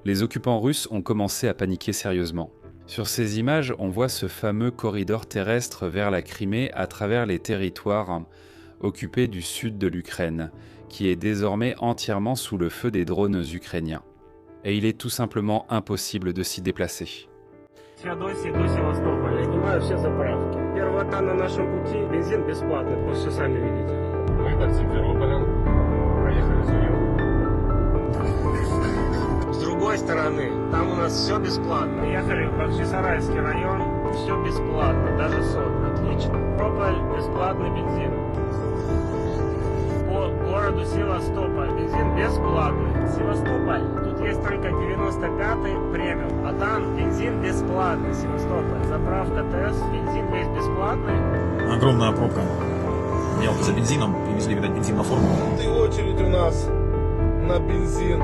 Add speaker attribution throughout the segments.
Speaker 1: Les occupants russes ont commencé à paniquer sérieusement. Sur ces images, on voit ce fameux corridor terrestre vers la Crimée à travers les territoires occupés du sud de l'Ukraine, qui est désormais entièrement sous le feu des drones ukrainiens. Et il est tout simplement impossible de s'y déplacer.
Speaker 2: Феодосии до Севастополя. Снимаю все заправки. Первого та на нашем пути. Бензин бесплатный. Вы все сами видите. Мы под Симферополем. Проехали С другой стороны, там у нас все бесплатно. Ехали в Бахчисарайский район. Все бесплатно. Даже сот. Отлично. Прополь. Бесплатный бензин. По городу Севастополь. Бензин бесплатный. Севастополь. Тут есть только 95-й премиум. А там бензин бесплатный. Севастополь. Заправка ТЭС. Бензин весь бесплатный.
Speaker 3: Огромная пробка. Меня вот за бензином привезли, видать, бензин на форму.
Speaker 2: И очередь у нас на бензин.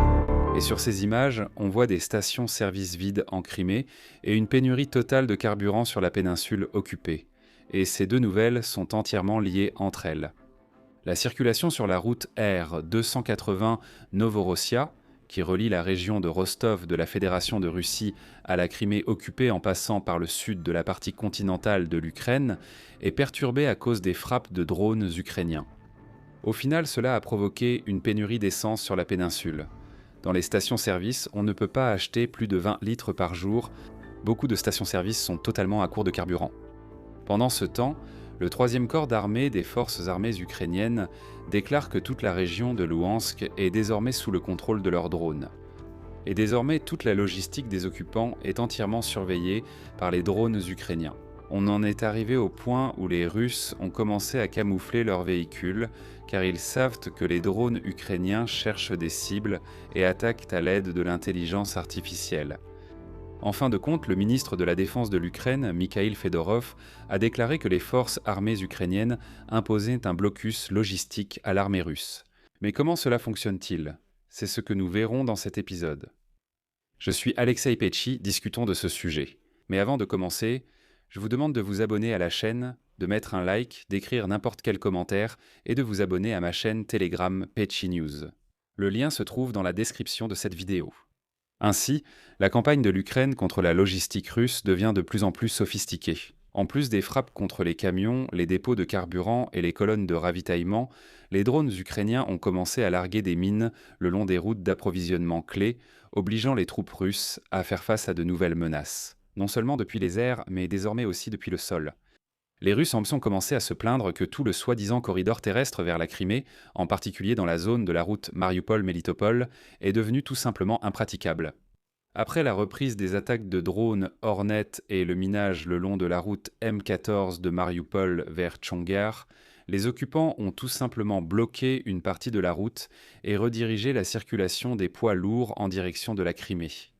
Speaker 1: Et sur ces images, on voit des stations-service vides en Crimée et une pénurie totale de carburant sur la péninsule occupée. Et ces deux nouvelles sont entièrement liées entre elles. La circulation sur la route R280 Novorossia, qui relie la région de Rostov de la Fédération de Russie à la Crimée occupée en passant par le sud de la partie continentale de l'Ukraine, est perturbée à cause des frappes de drones ukrainiens. Au final, cela a provoqué une pénurie d'essence sur la péninsule. Dans les stations-service, on ne peut pas acheter plus de 20 litres par jour. Beaucoup de stations-service sont totalement à court de carburant. Pendant ce temps, le 3e corps d'armée des forces armées ukrainiennes déclare que toute la région de Louhansk est désormais sous le contrôle de leurs drones. Et désormais, toute la logistique des occupants est entièrement surveillée par les drones ukrainiens. On en est arrivé au point où les Russes ont commencé à camoufler leurs véhicules, car ils savent que les drones ukrainiens cherchent des cibles et attaquent à l'aide de l'intelligence artificielle. En fin de compte, le ministre de la Défense de l'Ukraine, Mikhail Fedorov, a déclaré que les forces armées ukrainiennes imposaient un blocus logistique à l'armée russe. Mais comment cela fonctionne-t-il ? C'est ce que nous verrons dans cet épisode. Je suis Alexei Petchy, discutons de ce sujet. Mais avant de commencer, je vous demande de vous abonner à la chaîne, de mettre un like, d'écrire n'importe quel commentaire et de vous abonner à ma chaîne Telegram Petchy News. Le lien se trouve dans la description de cette vidéo. Ainsi, la campagne de l'Ukraine contre la logistique russe devient de plus en plus sophistiquée. En plus des frappes contre les camions, les dépôts de carburant et les colonnes de ravitaillement, les drones ukrainiens ont commencé à larguer des mines le long des routes d'approvisionnement clés, obligeant les troupes russes à faire face à de nouvelles menaces. Non seulement depuis les airs, mais désormais aussi depuis le sol. Les Russes ont commencé à se plaindre que tout le soi-disant corridor terrestre vers la Crimée, en particulier dans la zone de la route Mariupol-Melitopol, est devenu tout simplement impraticable. Après la reprise des attaques de drones Hornet et le minage le long de la route M14 de Mariupol vers Tchongar, les occupants ont tout simplement bloqué une partie de la route et redirigé la circulation des poids lourds en direction de la Crimée.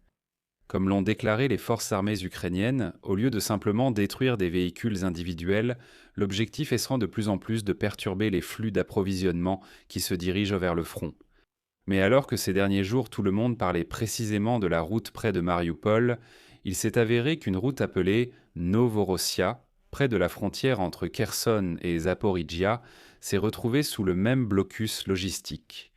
Speaker 1: Comme l'ont déclaré les forces armées ukrainiennes, au lieu de simplement détruire des véhicules individuels, l'objectif est de plus en plus de perturber les flux d'approvisionnement qui se dirigent vers le front. Mais alors que ces derniers jours tout le monde parlait précisément de la route près de Mariupol, il s'est avéré qu'une route appelée Novorossia, près de la frontière entre Kherson et Zaporijia, s'est retrouvée sous le même blocus logistique.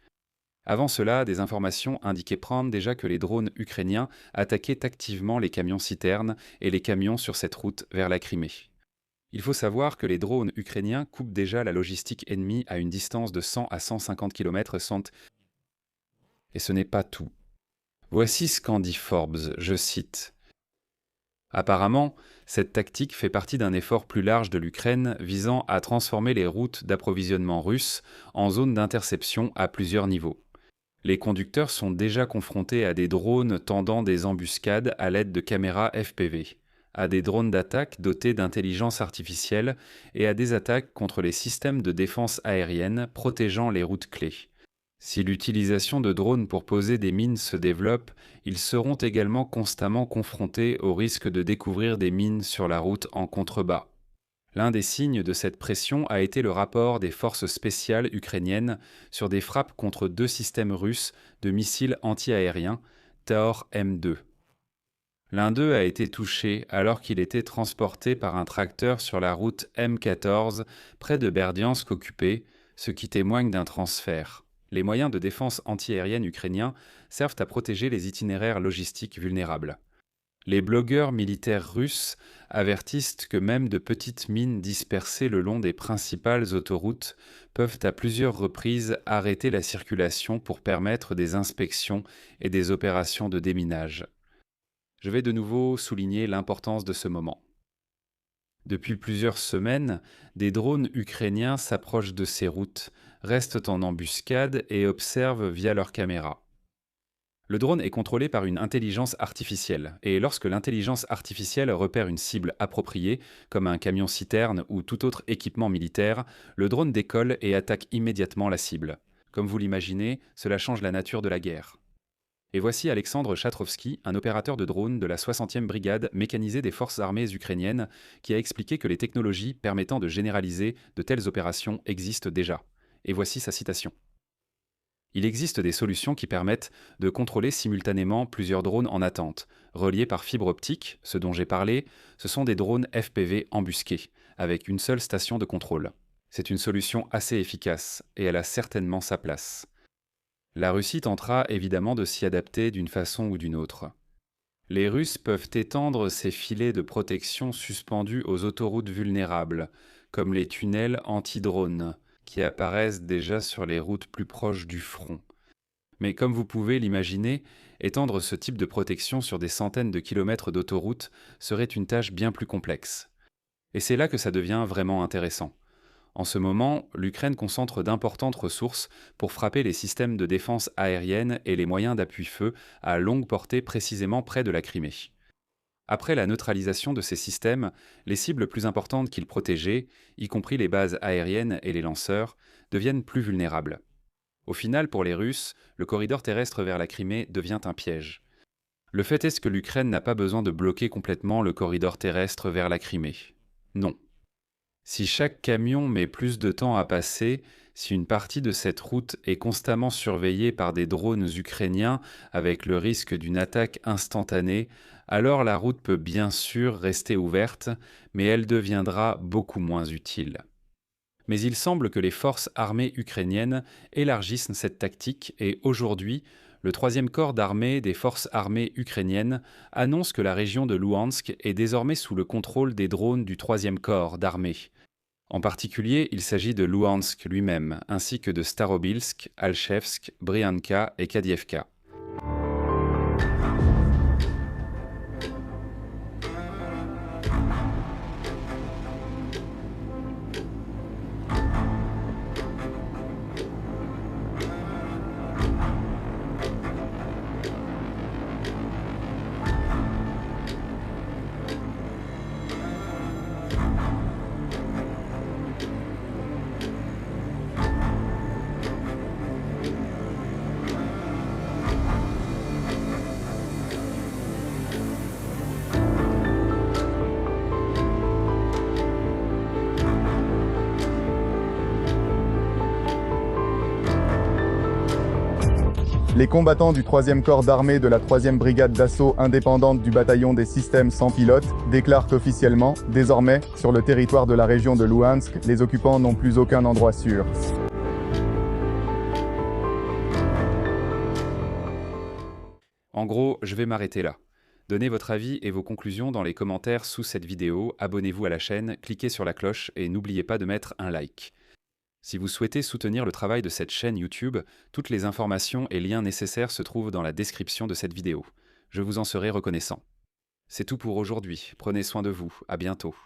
Speaker 1: Avant cela, des informations indiquaient prendre déjà que les drones ukrainiens attaquaient activement les camions-citernes et les camions sur cette route vers la Crimée. Il faut savoir que les drones ukrainiens coupent déjà la logistique ennemie à une distance de 100 à 150 km sans... Et ce n'est pas tout. Voici ce qu'en dit Forbes, je cite. Apparemment, cette tactique fait partie d'un effort plus large de l'Ukraine visant à transformer les routes d'approvisionnement russes en zones d'interception à plusieurs niveaux. Les conducteurs sont déjà confrontés à des drones tendant des embuscades à l'aide de caméras FPV, à des drones d'attaque dotés d'intelligence artificielle et à des attaques contre les systèmes de défense aérienne protégeant les routes clés. Si l'utilisation de drones pour poser des mines se développe, ils seront également constamment confrontés au risque de découvrir des mines sur la route en contrebas. L'un des signes de cette pression a été le rapport des forces spéciales ukrainiennes sur des frappes contre 2 systèmes russes de missiles anti-aériens, Taor M2. L'un d'eux a été touché alors qu'il était transporté par un tracteur sur la route M14 près de Berdiansk occupée, ce qui témoigne d'un transfert. Les moyens de défense antiaérienne ukrainiens servent à protéger les itinéraires logistiques vulnérables. Les blogueurs militaires russes avertissent que même de petites mines dispersées le long des principales autoroutes peuvent à plusieurs reprises arrêter la circulation pour permettre des inspections et des opérations de déminage. Je vais de nouveau souligner l'importance de ce moment. Depuis plusieurs semaines, des drones ukrainiens s'approchent de ces routes, restent en embuscade et observent via leurs caméras. Le drone est contrôlé par une intelligence artificielle, et lorsque l'intelligence artificielle repère une cible appropriée, comme un camion-citerne ou tout autre équipement militaire, le drone décolle et attaque immédiatement la cible. Comme vous l'imaginez, cela change la nature de la guerre. Et voici Alexandre Chatrovski, un opérateur de drone de la 60e brigade mécanisée des forces armées ukrainiennes, qui a expliqué que les technologies permettant de généraliser de telles opérations existent déjà. Et voici sa citation. Il existe des solutions qui permettent de contrôler simultanément plusieurs drones en attente. Reliés par fibre optique, ce dont j'ai parlé, ce sont des drones FPV embusqués, avec une seule station de contrôle. C'est une solution assez efficace, et elle a certainement sa place. La Russie tentera évidemment de s'y adapter d'une façon ou d'une autre. Les Russes peuvent étendre ces filets de protection suspendus aux autoroutes vulnérables, comme les tunnels anti-drones, qui apparaissent déjà sur les routes plus proches du front. Mais comme vous pouvez l'imaginer, étendre ce type de protection sur des centaines de kilomètres d'autoroutes serait une tâche bien plus complexe. Et c'est là que ça devient vraiment intéressant. En ce moment, l'Ukraine concentre d'importantes ressources pour frapper les systèmes de défense aérienne et les moyens d'appui-feu à longue portée précisément près de la Crimée. Après la neutralisation de ces systèmes, les cibles plus importantes qu'ils protégeaient, y compris les bases aériennes et les lanceurs, deviennent plus vulnérables. Au final, pour les Russes, le corridor terrestre vers la Crimée devient un piège. Le fait est que l'Ukraine n'a pas besoin de bloquer complètement le corridor terrestre vers la Crimée. Non. Si chaque camion met plus de temps à passer, si une partie de cette route est constamment surveillée par des drones ukrainiens avec le risque d'une attaque instantanée, alors la route peut bien sûr rester ouverte, mais elle deviendra beaucoup moins utile. Mais il semble que les forces armées ukrainiennes élargissent cette tactique et aujourd'hui, le 3e corps d'armée des forces armées ukrainiennes annonce que la région de Louhansk est désormais sous le contrôle des drones du 3e corps d'armée. En particulier, il s'agit de Louhansk lui-même, ainsi que de Starobilsk, Alchevsk, Brianka et Kadievka.
Speaker 4: Les combattants du 3e corps d'armée de la 3e brigade d'assaut indépendante du bataillon des systèmes sans pilote déclarent officiellement, désormais, sur le territoire de la région de Louhansk, les occupants n'ont plus aucun endroit sûr.
Speaker 1: En gros, je vais m'arrêter là. Donnez votre avis et vos conclusions dans les commentaires sous cette vidéo, abonnez-vous à la chaîne, cliquez sur la cloche et n'oubliez pas de mettre un like. Si vous souhaitez soutenir le travail de cette chaîne YouTube, toutes les informations et liens nécessaires se trouvent dans la description de cette vidéo. Je vous en serai reconnaissant. C'est tout pour aujourd'hui, prenez soin de vous, à bientôt.